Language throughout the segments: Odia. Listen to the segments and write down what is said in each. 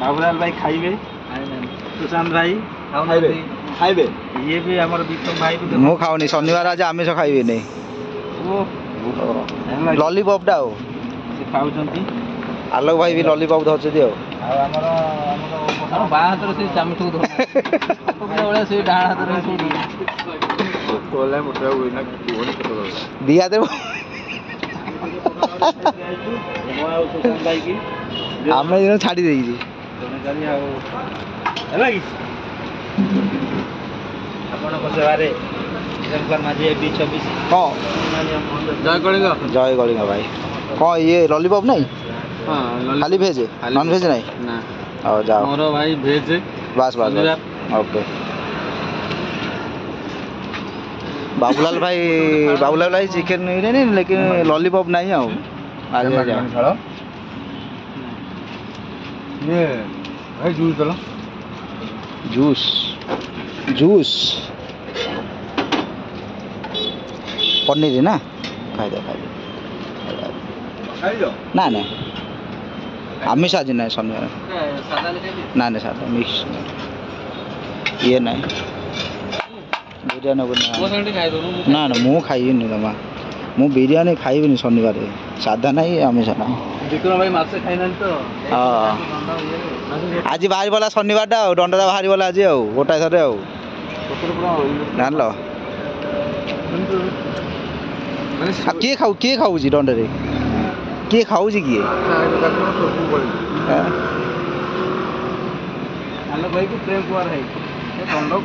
बाबूलाल भाई खाइबे सुशांत भाई खाइबे ये भी हमर विक्रम भाई भी मु खाऊनी शनिवार आज आमिष खाइबे नहीं लॉलीपॉप टा हो से खाउचंती आलोक भाई भी लॉलीपॉप धरछथि हो हमर बा हाथ से चामचू धर ओले से डाण हाथ रे सुडी कोला मोटा होई ना कोन कतो दिया दे सुशांत भाई की आमे दिन छाड़ी देई छी जनकारी आ हैला की आपण को सेवारे जनकर माझे बी 26 हां जय कलिंग भाई कौन ये लॉलीपॉप नहीं हां खाली भेज नॉन भेज नहीं ना आओ जाओ मोर भाई भेज बस बस ओके बाबूलाल भाई चिकन नहीं लेकिन लॉलीपॉप नहीं आओ आज जाओ ये भाई जूस चलो जूस पनीर ना खाई दो ना ना आमिष आज ना शनिवार ना ना सादा मिक्स ये ना बिरयानी ना ना मु खाइबी जमा मु बिरयानी खाइबी शनिवार सादा नहीं आमिष ना विक्रम भाई मासे खाइना तो हाँ आज बाहरी वाला शनिवार टा दंडा बाहरी वाला आज गोटा थरे जान लो किए खाऊ दंडे किए खाऊ किए भाई को प्रेम कुआर है गंडो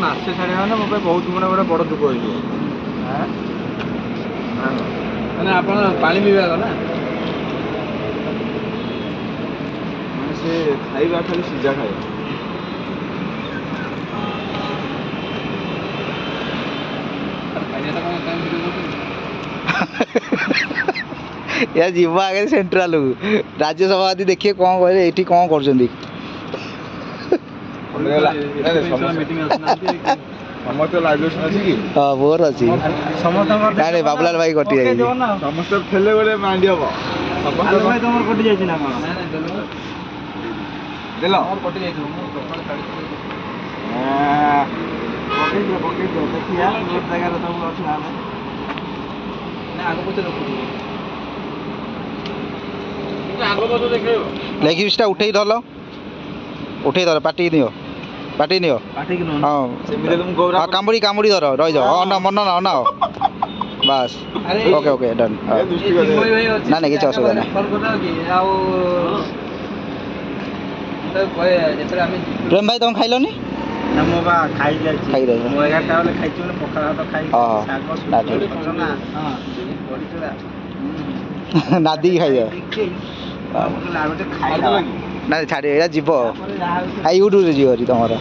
मासे छाड़े ना मो बहुत बड़ा बड़ दुख हो मैंने आप पानी विभाग ना से खाइबा खाली सीजा खाए या जीवा आगे सेंट्रल राज्यसभा आदि देखिए कौन कहले एठी कौन करछंदी समस्त लाइब्रेशन अछि कि हां बोर अछि समस्त नहीं बाबूलाल भाई कटि जाई समस्त खेले बोले मांडी हबो समस्त भाई तमर कटि जाई ना कोन देलो और कटि जाई तू हां कटि दो देखिया एक जगह रे सब अछि ना आगो पछे रखु आगो पछे देखियो लेगी बिस्टा उठेई धरलो पाटी नियो पाटी नियो हां सेमिरे तुम गौरा हां कामुड़ी धर रहि जाओ ना मन ना बस ओके डन ना नहीं किछ असुविधा नहीं प्रेम भाई तुम खाइलो नी ना मो बा खाई जाई खाई रे मो 11 टा वाले खाई छु ने पखाल तो खाई साग ना ठीक ना हां बड़ी चला नादी खाई जा लागते खाई लगी ना छाड़ी एरा जीव आ यूट्यूब रे जीव तमरा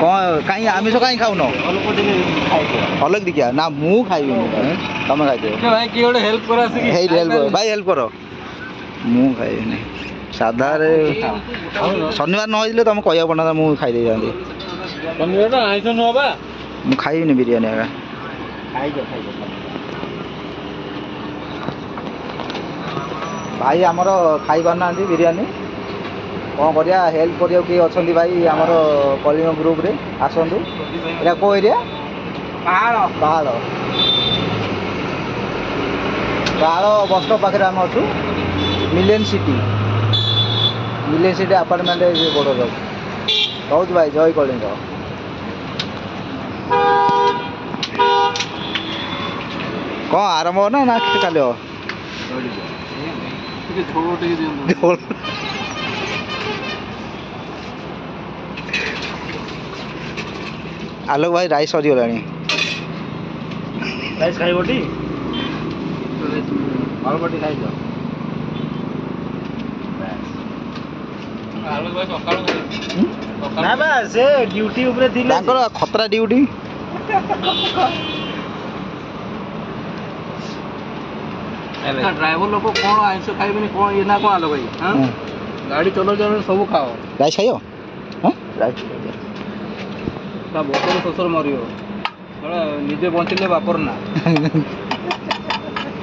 कौन कहीं आमिष कहीं खाऊन अलग दिखिया ना मु खाइबी तुम खाइदे भाई कि ओडे हेल्प करा से भाई हेल्प करो मु खाइबी सादा रे शनिवार न होइले तुम कहया पड़ना मु खाइ दे जांदी शनिवार ना आइस न होबा मु खाइबी बिरयानी आगा खाइ भाई आमर खाई पारना बिरयानी कौन करिया हेल्प करिया कि अछंदी भाई आमर कलिंग ग्रुप रे आसंतु एरा को एरिया पहाड़ बस स्टॉप पाखे आम अच्छु मिलियन सिटी अपार्टमेंट बड़ रोज भाई जय कलिंग कौन आरंभ ना ना चलो आलोक भाई राइस सरीगला राइस खाइबटी अलबटी खाइ जाओ आलोक भाई सकाळ ना बा से ड्यूटी ऊपर थिले तांकर खतरा ड्यूटी ड्राइवर लोग कौन आइंस खाइबे कौन ये ना कौन आलो भाई हां गाड़ी चलो जन सब खाओ राइस खाइयो हां राइस ता बोतल ससुर मरियो ନିଜେ ବଞ୍ଚିଲେ ବାପର ନା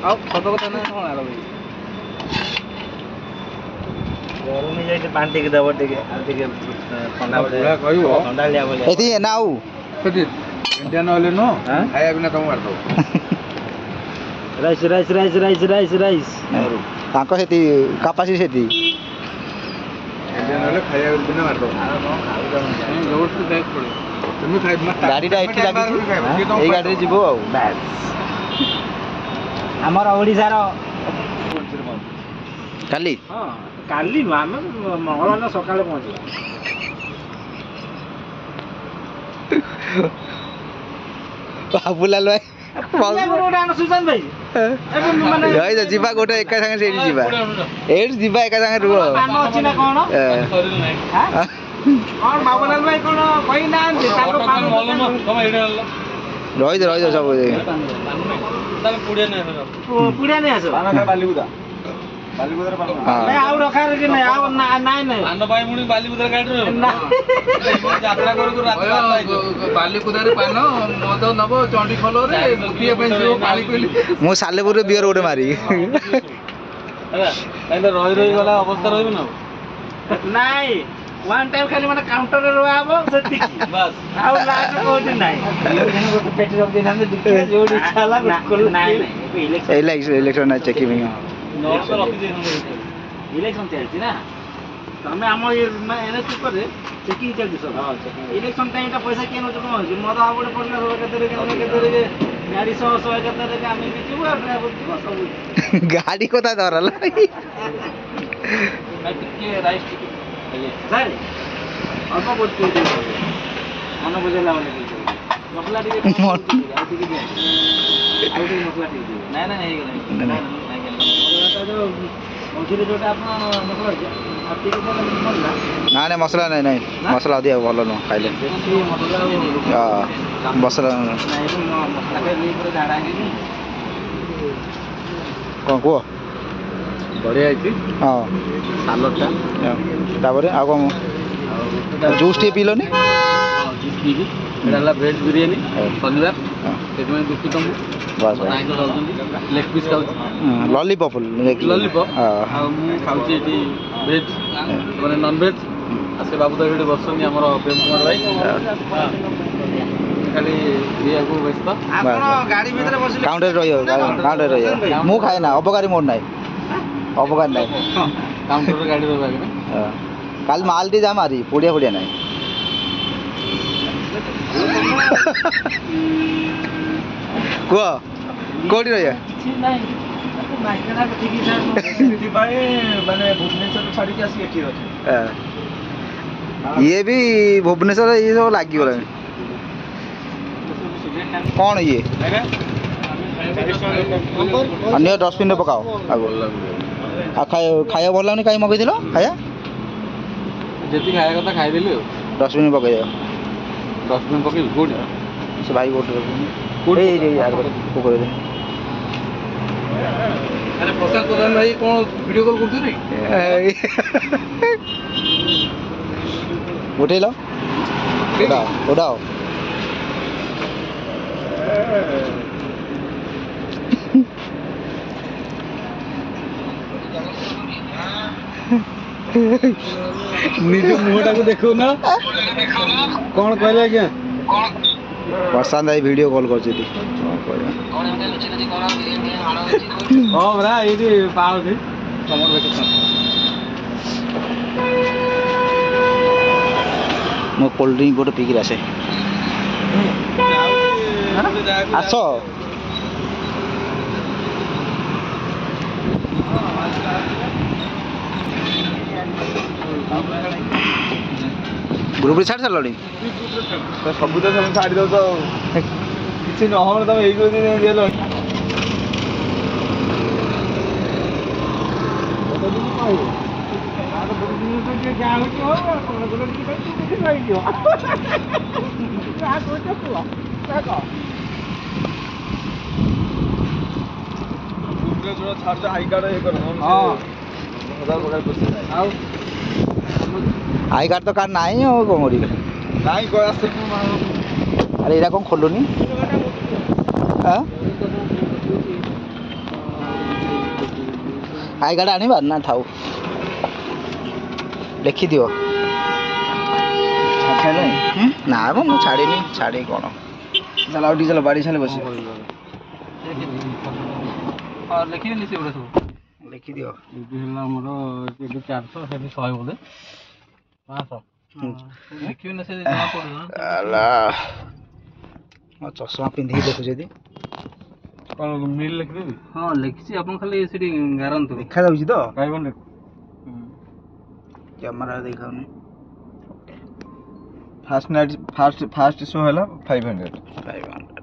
ଆଉ ସତ କଥା ନା କ'ଣ ଆର ଭାଇ ଗରମ ହେଇଯାଇଛି ପାଣି ଟିକେ ଦେବ ଟିକେ ଆଉ ଟିକେ ଥଣ୍ଡା କହିବ ଥଣ୍ଡାଳିଆ ଭଳିଆ ଏଠି ନା ଆଉ ସେଠି ଇଣ୍ଡିଆ ନହେଲେ ନୁହଁ ଖାଇବା ବିନା ତମକୁ ମାରିଦେବ rice rice rice rice rice rice ତାଙ୍କ ସେଠି କାପାସିଟି ସେଠି ଇଣ୍ଡିଆ ନହେଲେ ଖାଇବା ବିନା ମାରିଦେବ ଜବରଦସ୍ତି ଖାଇବାକୁ ପଡ଼ିବ তুমি ଗାଡ଼ିଟା ଏଠି ଲାଗିଛି ଏଇ ଗାଡ଼ିରେ ଯିବ ଆଉ ଆମର ଓଡ଼ିଶାର କାଲି ହଁ କାଲି ନୁହଁ ଆମେ ମଙ୍ଗଳବାର ସକାଳେ ପହଞ୍ଚିବା ବାବୁଲାଲ ସୁଶାନ୍ତ ଭାଇ ଭାଇ ଯିବା ଗୋଟେ ଏକା ସାଙ୍ଗେ ସେଇଠି ଯିବା ଏଇଠି ଯିବା ଏକା ସାଙ୍ଗେ ରୁହ ଅଛି ନା କ'ଣ କ'ଣ ବାବୁଲାଲ ଭାଇ କ'ଣ କହିନାହାନ୍ତି ରହିଛ ରହିଛ ସବୁ ପୁଡ଼ିଆ ନେଇ ଆସ ବାଲିବୁଦା ବାଲିବୁଦାରେ ପାନ ଆଉ ରଖାର କି ନାଇଁ ଆଉ ନାଇଁ ନାଇଁ ପାନ ପାଇଁ ପୁଣି ବାଲିବୁଦାରେ ଗାଡ଼ିରେ ଯାତ୍ରା କରୁ ରାତି ବାଲିବୁଦାରେ ପାନ ମଦ ନବ ଚଣ୍ଡି ଖୋଲରେ ପିଇବା ପାଇଁ ଯିବ ପାଳି କହିଲି ମୁଁ ସାଲେପୁରରେ ବିୟର ଗୋଟେ ମାରି ତାହେଲେ ରହି ରହି ଗଲା ଅବସ୍ଥା ରହିବ ନା ନାଇଁ ୱାନ୍ ଟାଇମ୍ ଖାଲି ମାନେ କାଉଣ୍ଟରରେ ରୁଆ ହବ ସେତିକି ବାସ୍ ଆଉ ଲାଷ୍ଟ କୋଉଠି ନାହିଁ ଗୋଟେ ପେଟି ରଖି ଦେଇଥାନ୍ତେ ଯୋଉଠି ଇଚ୍ଛା ହେଲା ଇଲେକ୍ସନ ଚେକିଂ ଇଲେକ୍ସନ ଚାଲିଛି ନା ତମେ ଆମ ଏନ୍ଏଚ୍ ଉପରେ ଚେକିଂ ଚାଲିଛି ସବୁ ଇଲେକ୍ସନ ଟାଇମ୍ଟା ପଇସା କିଏ ନେଉଛି କ'ଣ ହେଉଛି ମଦ ଆଉ ଗୋଟେ ପଡ଼ିଲା ସବୁ କେତେରେ ଗାଡ଼ି 100 କେତେରେ ଆମେ ବି ଯିବୁ ଆଉ ଡ୍ରାଇଭର ଯିବ ସବୁ ଗାଡ଼ି କଥା ଧରଲା ଟିକେ ରାଇସ୍ ଟିକେ ସାର୍ ଅଳ୍ପ କରୁଛୁ ମନ ବୁଝେଇଲା ଭଳି ମସଲା ଟିକେ ଆଉ ଟିକେ ଆଉ ଟିକେ ମସଲା ଟିକେ ନାଇଁ ନାଇଁ ହେଇଗଲା ମଝିରେ ଯୋଉଟା ଆପଣ ମସଲା ଆଉ ଟିକେ ମସଲା ନାଇଁ ମସଲା ନାଇଁ ନାଇଁ ମସଲା ଅଧିକ ଭଲ ନୁହଁ ଖାଇଲେ ମସଲା ମସଲା ଖାଇଲେ ପୁରା ଝାଡ଼ା ହେଇନି କ'ଣ କୁହ ବଢ଼ିଆ ହେଇଛି ହଁ ସାଲଡ଼ଟା ତାପରେ ଆଉ କ'ଣ ଜୁସ୍ ଟିକେ ପିଇଲନି ଜୁସ୍ ପିଇଲି ଏଇଟା ହେଲା ଭେଜ୍ ବିରିୟାନୀ ଶନିବାର ସେଥିପାଇଁ ଦୁଃଖୀ ତମକୁ ବାସ୍ ଆଇଁଷ ଖାଉଛନ୍ତି ଲେଗ୍ ପିସ୍ ଖାଉଛି ଲଲିପପ୍ ଲଲିପପ୍ ଆଉ ମୁଁ ଖାଉଛି ଏଠି ଭେଜ୍ ମାନେ ନନ୍ଭେଜ୍ ଆଉ ସେ ବାବୁ ତ ଏଠି ବସୁଛନ୍ତି ଆମର ପ୍ରେମ କୁମାର ଭାଇ ଖାଲି ପିଇବାକୁ ବ୍ୟସ୍ତ ଆପଣ ଗାଡ଼ି ଭିତରେ ବସିଲେ କାଉଣ୍ଟରରେ ରହିବ କାଉଣ୍ଟରରେ ରହିବ ମୁଁ ଖାଏ ନା ଅବକାରୀ ମୋର ନାହିଁ ଅବକାରୀ ନାହିଁ କାଉଣ୍ଟରରେ ଗାଡ଼ି ରହିବା କି କାଲି ମାଲ ଟିକେ ଯା ମାରି ପଡ଼ିଆ ପଡ଼ିଆ ନାହିଁ କୁହ କୋଉଠି ରହିବା ସେଥିପାଇଁ ମାନେ ଭୁବନେଶ୍ୱର ଛାଡ଼ିକି ଆସିକି ଏଠି ଅଛି ଇଏ ବି ଭୁବନେଶ୍ୱର ଇଏ ସବୁ ଲାଗିଗଲାଣି କ'ଣ ଇଏ ଅନ୍ୟ ଡଷ୍ଟବିନ୍ରେ ପକାଅ ଆଗ ଆଉ ଖାଇବା ଭଲ ଲାଗୁନି କାହିଁ ମଗେଇଥିଲ ଖାଇବା ଯେତିକି ଖାଇବା କଥା ଖାଇଦେଲି ଆଉ ଡଷ୍ଟବିନ୍ ପକେଇଦେବ ଡଷ୍ଟବିନ୍ ପକେଇବି କୋଉଠି ସେ ଭାଇ କୋଉଠି ପୋଖରୀରେ ଆରେ ପ୍ରଶାନ୍ତ ପ୍ରଧାନ ଭାଇ କ'ଣ ଭିଡ଼ିଓ କଲ୍ କରୁଛନ୍ତି ଉଠେଇଲ ଉଠାଅ ନିଜ ମୁହଁଟାକୁ ଦେଖଉନା କ'ଣ କହିଲେ ଆଜ୍ଞା ପ୍ରଶାନ୍ତ ଭାଇ ଭିଡ଼ିଓ କଲ୍ କରୁଛି ଏଠି ହଁ ପରା ଏଇଠି ପାଉଛି ସମର ଭେକେସନ୍ ମୁଁ କୋଲ୍ଡ ଡ୍ରିଙ୍କ ଗୋଟେ ପିଇକି ଆସେ ଆସ ଗ୍ରୁପ୍ରେ ଛାଡ଼ି ସାରିଲଣି ସବୁ ତ ସବୁ ଛାଡ଼ି ଦେଉଛ କିଛି ନହେଲେ ତମେ ଏଇ କରି ହେଲଣି ଛାଡୁଛ ହାଇ କାର୍ଡ ଇଏ କର ହଁ ହଜାର ପ୍ରକାର ପଇସା ଆଉ ଆଇ କାର୍ଡ଼ ତ କାର୍ଡ଼ ନାହିଁ ଆଉ କ'ଣ କରିବି ନାଇଁ ଆରେ ଏଇଟା କ'ଣ ଖୋଲୁନି ଆଇ କାର୍ଡ ଆଣିବା ନା ଥାଉ ଲେଖିଦିଅ ନା ମ ମୁଁ ଛାଡ଼ିନି ଛାଡ଼ି କ'ଣ ଚାଲ ଆଉ ଟିକେ ଚାଲ ବାଡ଼ି ଛାଲେ ବସିବ ଲେଖିବେନି ସେଗୁଡ଼ା ସବୁ ଲେଖିଦିଅ ଏଇଠି ହେଲା ଆମର ଏଠି 400 ସେଠି 100 ବୋଧେ 500 ଲେଖିବେନି ସେ ଜଣା ପଡ଼ିବ ମୋ ଚଷମା ପିନ୍ଧିକି ଦେଖୁଛ ଯଦି କ'ଣ ମିଲ୍ ଲେଖିଦେବି ହଁ ଲେଖିଛି ଆପଣ ଖାଲି ସେଠି ଗାରନ୍ତୁ ଦେଖାଯାଉଛି ତ 500 କ୍ୟାମେରା ଦେଖାଉନି ଫାଷ୍ଟ ଶୋ ହେଲା 500